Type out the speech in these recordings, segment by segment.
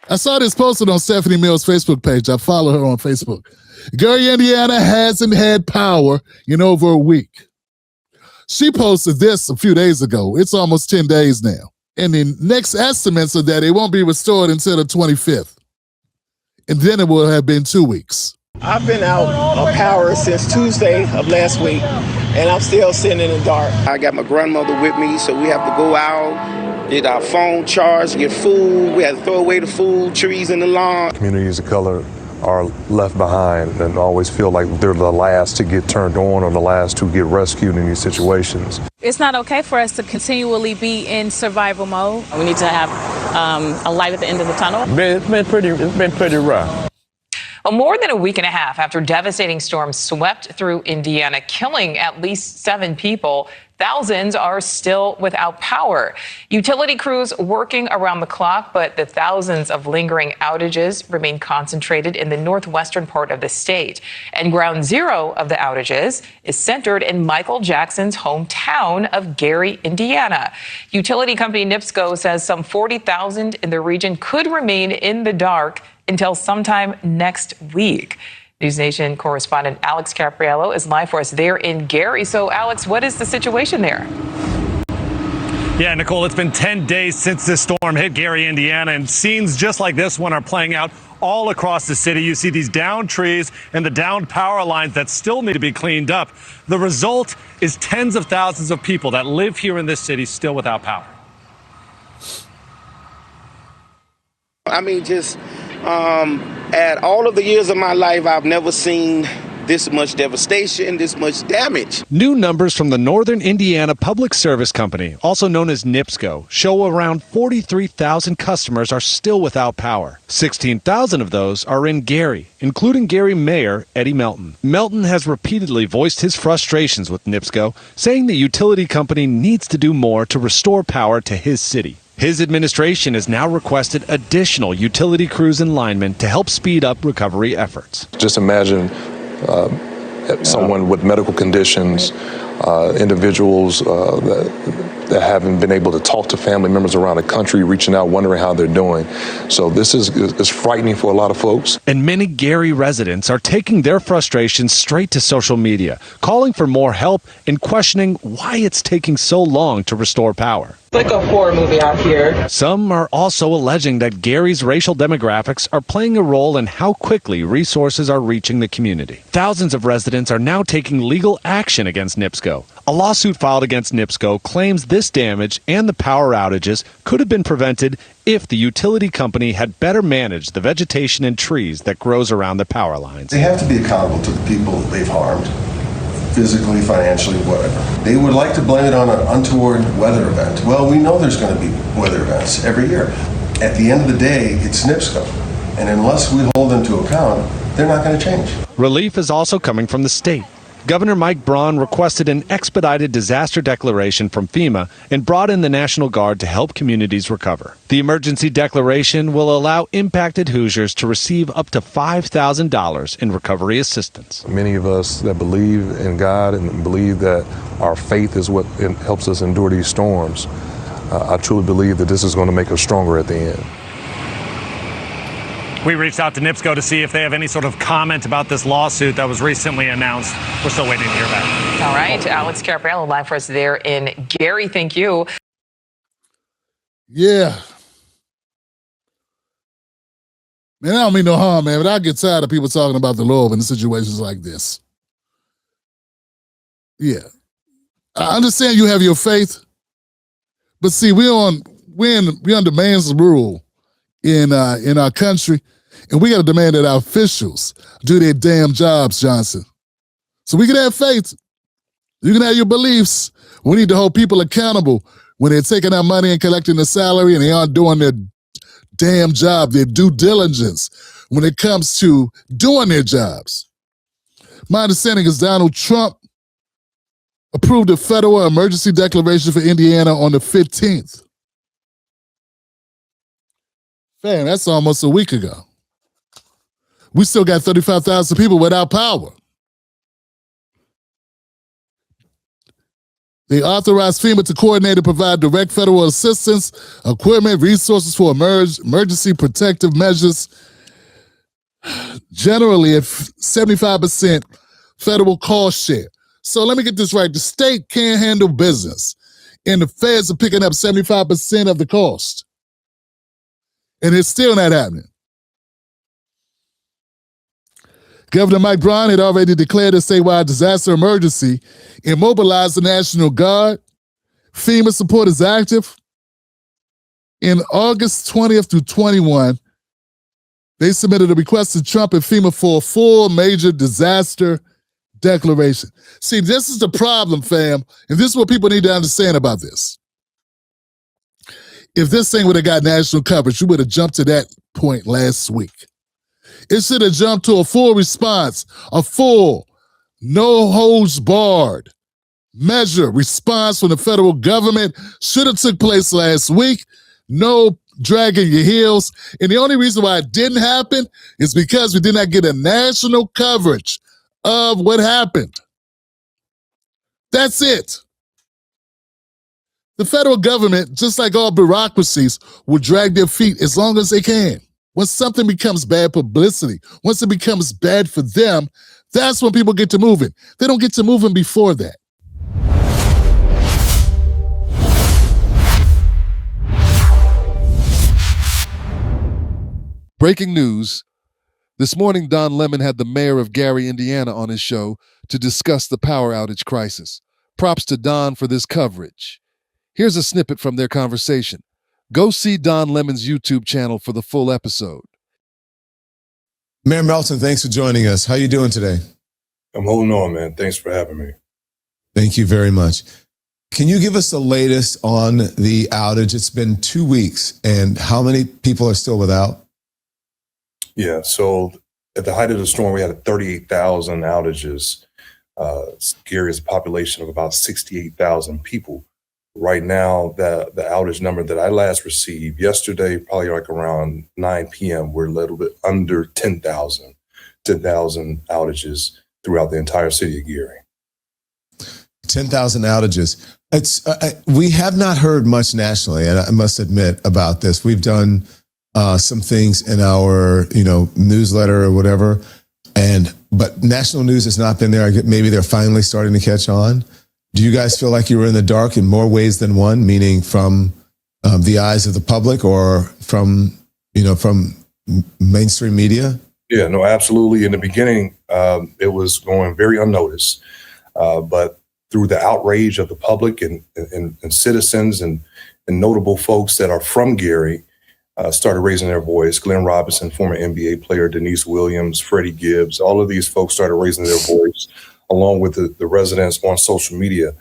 I saw this posted on Stephanie Mills' Facebook page. I follow her on Facebook. Gary, Indiana hasn't had power in over a week. She posted this a few days ago. It's almost 10 days now. And the next estimates are that it won't be restored until the 25th. And then it will have been 2 weeks. I've been out of power since Tuesday of last week, and I'm still sitting in the dark. I got my grandmother with me, so we have to go out, get our phone charged, get food. We have to throw away the food, trees in the lawn. Communities of color are left behind and always feel like they're the last to get turned on or the last to get rescued in these situations. It's not okay for us to continually be in survival mode. We need to have a light at the end of the tunnel. It's been pretty rough. Well, more than a week and a half after devastating storms swept through Indiana, killing at least 7 people, thousands are still without power. Utility crews working around the clock, but the thousands of lingering outages remain concentrated in the northwestern part of the state. And ground zero of the outages is centered in Michael Jackson's hometown of Gary, Indiana. Utility company NIPSCO says some 40,000 in the region could remain in the dark until sometime next week. News Nation correspondent Alex Capriello is live for us there in Gary. So, Alex, what is the situation there? Yeah, Nicole, it's been 10 days since this storm hit Gary, Indiana, and scenes just like this one are playing out all across the city. You see these downed trees and the downed power lines that still need to be cleaned up. The result is tens of thousands of people that live here in this city still without power. I mean, just at all of the years of my life, I've never seen this much devastation, this much damage. New numbers from the Northern Indiana Public Service Company, also known as NIPSCO, show around 43,000 customers are still without power. 16,000 of those are in Gary, including Gary Mayor Eddie Melton. Melton has repeatedly voiced his frustrations with NIPSCO, saying the utility company needs to do more to restore power to his city. His administration has now requested additional utility crews and linemen to help speed up recovery efforts. Just imagine someone with medical conditions, individuals that haven't been able to talk to family members around the country, reaching out, wondering how they're doing. So this is frightening for a lot of folks. And many Gary residents are taking their frustrations straight to social media, calling for more help and questioning why it's taking so long to restore power. It's like a horror movie out here. Some are also alleging that Gary's racial demographics are playing a role in how quickly resources are reaching the community. Thousands of residents are now taking legal action against NIPSCO. A lawsuit filed against NIPSCO claims this damage and the power outages could have been prevented if the utility company had better managed the vegetation and trees that grows around the power lines. They have to be accountable to the people they've harmed, physically, financially, whatever. They would like to blame it on an untoward weather event. Well, we know there's going to be weather events every year. At the end of the day, it's NIPSCO. And unless we hold them to account, they're not going to change. Relief is also coming from the state. Governor Mike Braun requested an expedited disaster declaration from FEMA and brought in the National Guard to help communities recover. The emergency declaration will allow impacted Hoosiers to receive up to $5,000 in recovery assistance. Many of us that believe in God and believe that our faith is what helps us endure these storms, I truly believe that this is going to make us stronger at the end. We reached out to NIPSCO to see if they have any sort of comment about this lawsuit that was recently announced. We're still waiting to hear back. All right, Alex Capriello live for us there in Gary. Thank you. Yeah. Man, I don't mean no harm, man, but I get tired of people talking about the Lord in situations like this. Yeah. I understand you have your faith, but see, we're under man's rule in our country, and we got to demand that our officials do their damn jobs, Johnson. So we can have faith. You can have your beliefs. We need to hold people accountable when they're taking our money and collecting the salary and they aren't doing their damn job, their due diligence when it comes to doing their jobs. My understanding is Donald Trump approved a federal emergency declaration for Indiana on the 15th. Man, that's almost a week ago. We still got 35,000 people without power. They authorized FEMA to coordinate and provide direct federal assistance, equipment, resources for emergency protective measures, generally at 75% federal cost share. So let me get this right. The state can't handle business, and the feds are picking up 75% of the cost. And it's still not happening. Governor Mike Brown had already declared a statewide disaster emergency and mobilized the National Guard. FEMA support is active. In August 20th through 21, they submitted a request to Trump and FEMA for a full major disaster declaration. See, this is the problem, fam, and this is what people need to understand about this. If this thing would have got national coverage, you would have jumped to that point last week. It should have jumped to a full response, a full, no holds barred measure response from the federal government should have took place last week. No dragging your heels. And the only reason why it didn't happen is because we did not get a national coverage of what happened. That's it. The federal government, just like all bureaucracies, will drag their feet as long as they can. Once something becomes bad publicity, once it becomes bad for them, that's when people get to moving. They don't get to moving before that. Breaking news. This morning, Don Lemon had the mayor of Gary, Indiana on his show to discuss the power outage crisis. Props to Don for this coverage. Here's a snippet from their conversation. Go see Don Lemon's YouTube channel for the full episode. Mayor Melton, thanks for joining us. How you doing today? I'm holding on, man. Thanks for having me. Thank you very much. Can you give us the latest on the outage? It's been 2 weeks, and how many people are still without? Yeah, so at the height of the storm, we had 38,000 outages. Gary is a population of about 68,000 people. Right now, the outage number that I last received yesterday, probably like around 9 p.m., we're a little bit under 10,000 outages throughout the entire city of Gary. 10,000 outages. We have not heard much nationally, and I must admit about this. We've done some things in our, newsletter or whatever, but national news has not been there. Maybe they're finally starting to catch on. Do you guys feel like you were in the dark in more ways than one, meaning from the eyes of the public or from mainstream media? Yeah, no, absolutely. In the beginning, it was going very unnoticed, but through the outrage of the public and citizens and notable folks that are from Gary started raising their voice. Glenn Robinson, former NBA player, Denise Williams, Freddie Gibbs, all of these folks started raising their voice, along with the residents on social media.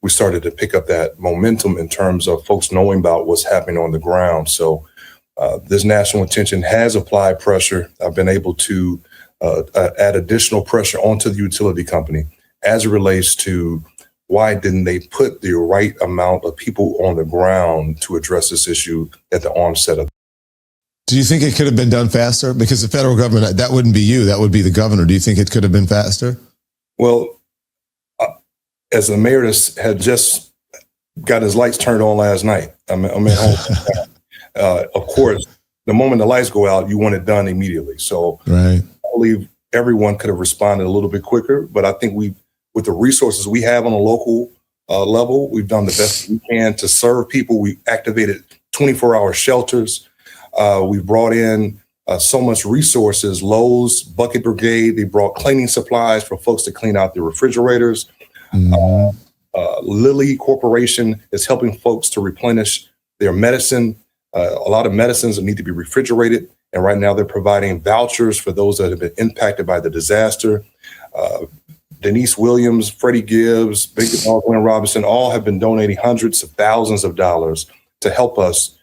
We started to pick up that momentum in terms of folks knowing about what's happening on the ground. So this national attention has applied pressure. I've been able to add additional pressure onto the utility company as it relates to why didn't they put the right amount of people on the ground to address this issue at the onset of. Do you think it could have been done faster? Because the federal government, that wouldn't be you, that would be the governor. Do you think it could have been faster? Well, as the mayor had just got his lights turned on last night, I'm at home. Of course, the moment the lights go out, you want it done immediately. So right. I believe everyone could have responded a little bit quicker, but I think with the resources we have on a local level, we've done the best we can to serve people. We activated 24-hour shelters. We've brought in so much resources. Lowe's, Bucket Brigade, they brought cleaning supplies for folks to clean out their refrigerators. Mm-hmm. Lilly Corporation is helping folks to replenish their medicine. A lot of medicines that need to be refrigerated. And right now they're providing vouchers for those that have been impacted by the disaster. Denise Williams, Freddie Gibbs, Big Dog, Glenn Robinson, all have been donating hundreds of thousands of dollars to help us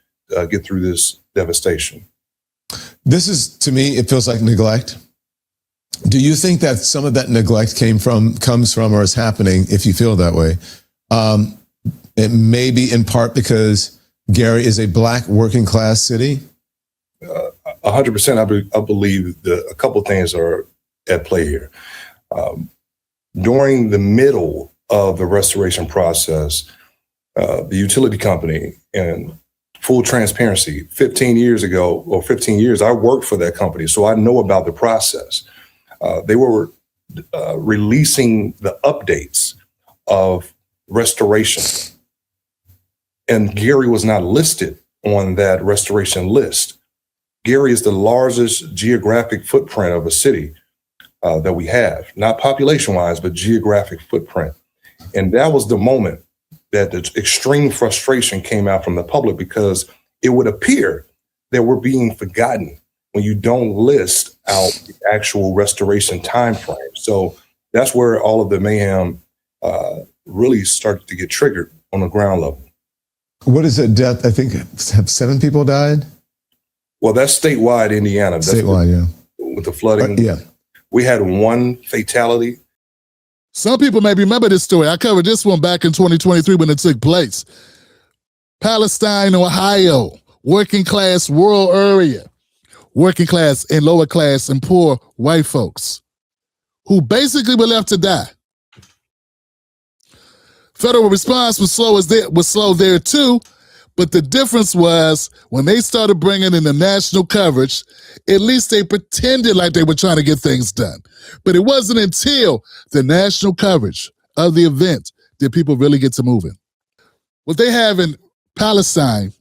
get through this devastation. This is, to me, it feels like neglect. Do you think that some of that neglect comes from, or is happening, if you feel that way? It may be in part because Gary is a Black working class city? 100%. I believe a couple things are at play here. During the middle of the restoration process. The utility company, and full transparency, 15 years, I worked for that company, so I know about the process. They were releasing the updates of restoration, and Gary was not listed on that restoration list. Gary is the largest geographic footprint of a city that we have, not population-wise, but geographic footprint. And that was the moment that the extreme frustration came out from the public, because it would appear that we're being forgotten when you don't list out the actual restoration time frame. So that's where all of the mayhem really started to get triggered on the ground level. What is the death? I think have 7 people died? Well, that's statewide Indiana. That's statewide, with the flooding. Yeah. We had 1 fatality. Some people may remember this story. I covered this one back in 2023 when it took place. Palestine, Ohio, working class rural area, working class and lower class and poor white folks who basically were left to die. Federal response was slow there too, but the difference was when they started bringing in the national coverage, at least they pretended like they were trying to get things done. But it wasn't until the national coverage of the event did people really get to moving. What they have in Palestine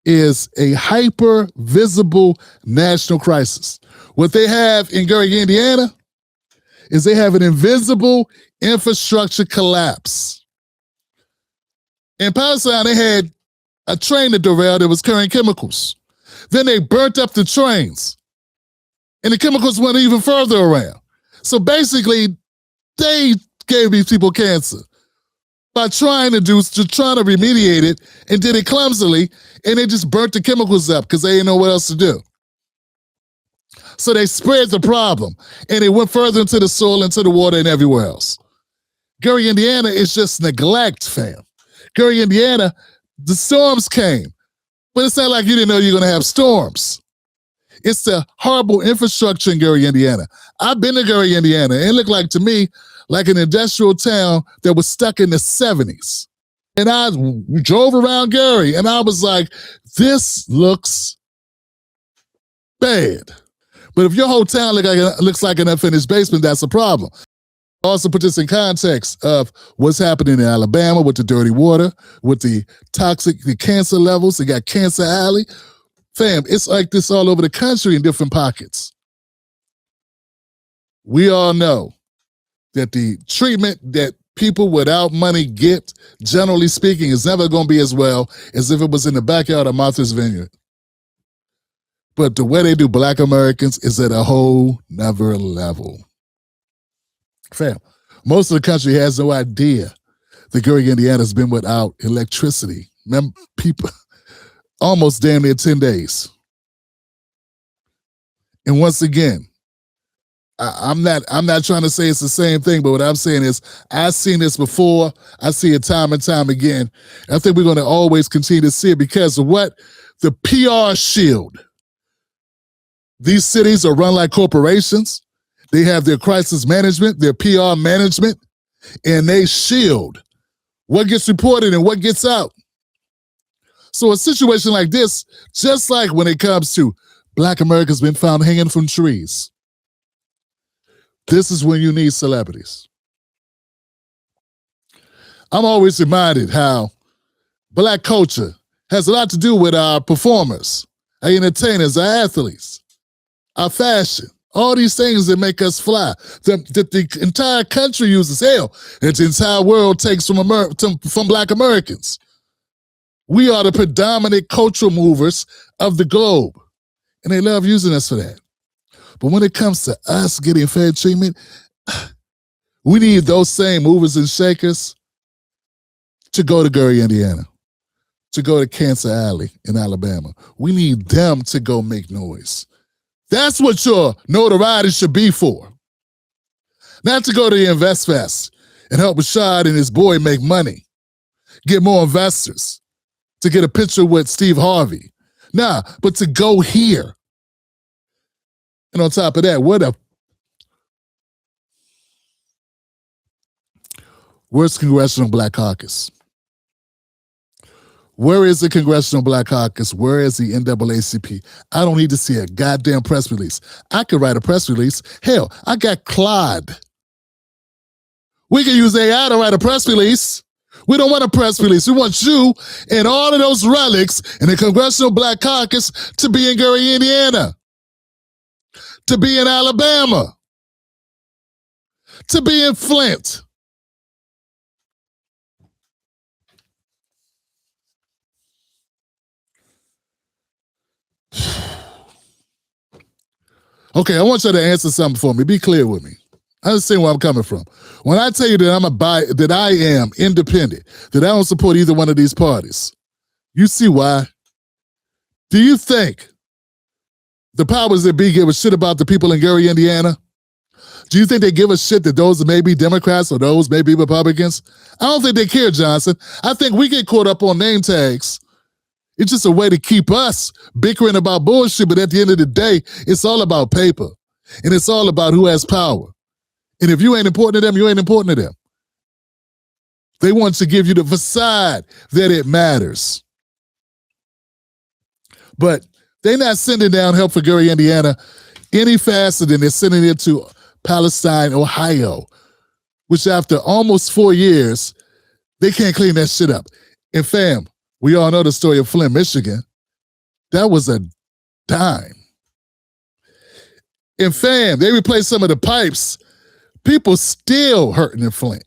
is a hyper-visible national crisis. What they have in Gary, Indiana, is they have an invisible infrastructure collapse. In Palestine, they had a train that derailed that was carrying chemicals. Then they burnt up the trains, and the chemicals went even further around. So basically, they gave these people cancer by trying to remediate it, and did it clumsily, and they just burnt the chemicals up because they didn't know what else to do. So they spread the problem, and it went further into the soil, into the water, and everywhere else. Gary, Indiana is just neglect, fam. Gary, Indiana, the storms came, but it's not like you didn't know you're going to have storms. It's the horrible infrastructure in Gary, Indiana. I've been to Gary, Indiana, and it looked like to me like an industrial town that was stuck in the 70s. And I drove around Gary, and I was like, this looks bad. But if your whole town looks like an unfinished basement, that's a problem. Also put this in context of what's happening in Alabama with the dirty water, with the cancer levels. They got Cancer Alley. Fam, it's like this all over the country in different pockets. We all know that the treatment that people without money get, generally speaking, is never going to be as well as if it was in the backyard of Martha's Vineyard. But the way they do Black Americans is at a whole nother level. Fam, most of the country has no idea that Gary, Indiana has been without electricity. People, almost damn near 10 days. And once again, I'm not trying to say it's the same thing, but what I'm saying is I've seen this before. I see it time and time again. I think we're going to always continue to see it because of what? The PR shield. These cities are run like corporations. They have their crisis management, their PR management, and they shield what gets reported and what gets out. So a situation like this, just like when it comes to Black Americans being found hanging from trees, this is when you need celebrities. I'm always reminded how Black culture has a lot to do with our performers, our entertainers, our athletes, our fashion, all these things that make us fly, that the entire country uses, hell, and the entire world takes from Black Americans. We are the predominant cultural movers of the globe, and they love using us for that. But when it comes to us getting fair treatment, we need those same movers and shakers to go to Gary, Indiana, to go to Cancer Alley in Alabama. We need them to go make noise. That's what your notoriety should be for. Not to go to the Invest Fest and help Rashad and his boy make money, get more investors, to get a picture with Steve Harvey. Nah, but to go here. And on top of that, Where's Congressional Black Caucus? Where is the Congressional Black Caucus? Where is the NAACP? I don't need to see a goddamn press release. I could write a press release. Hell, I got Claude. We can use AI to write a press release. We don't want a press release. We want you and all of those relics in the Congressional Black Caucus to be in Gary, Indiana, to be in Alabama, to be in Flint. Okay, I want you to answer something for me. Be clear with me. I understand where I'm coming from. When I tell you that that I am independent, that I don't support either one of these parties, you see why? Do you think the powers that be give a shit about the people in Gary, Indiana? Do you think they give a shit that those may be Democrats or those may be Republicans? I don't think they care, Johnson. I think we get caught up on name tags. It's just a way to keep us bickering about bullshit, but at the end of the day, it's all about paper. And it's all about who has power. And if you ain't important to them, you ain't important to them. They want to give you the facade that it matters. But they're not sending down help for Gary, Indiana any faster than they're sending it to Palestine, Ohio, which after almost 4 years, they can't clean that shit up. And fam, we all know the story of Flint, Michigan. That was a dime. And fam, they replaced some of the pipes. People still hurting in Flint.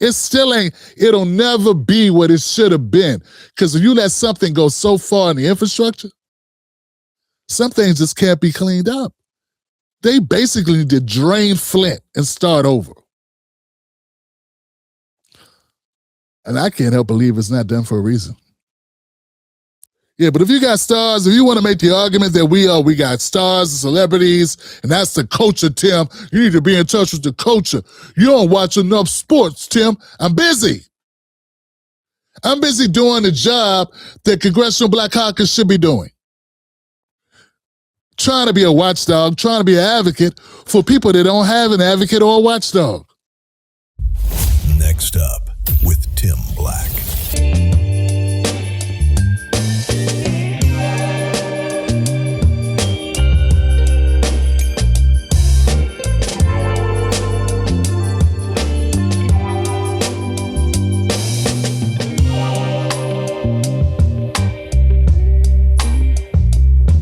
It still ain't, it'll never be what it should have been. Because if you let something go so far in the infrastructure, some things just can't be cleaned up. They basically need to drain Flint and start over. And I can't help believe it's not done for a reason. Yeah, but if you got stars, if you want to make the argument that we got stars and celebrities, and that's the culture, Tim, you need to be in touch with the culture. You don't watch enough sports, Tim. I'm busy. I'm busy doing the job that Congressional Black Caucus should be doing. Trying to be a watchdog, trying to be an advocate for people that don't have an advocate or a watchdog. Next up with Tim Black.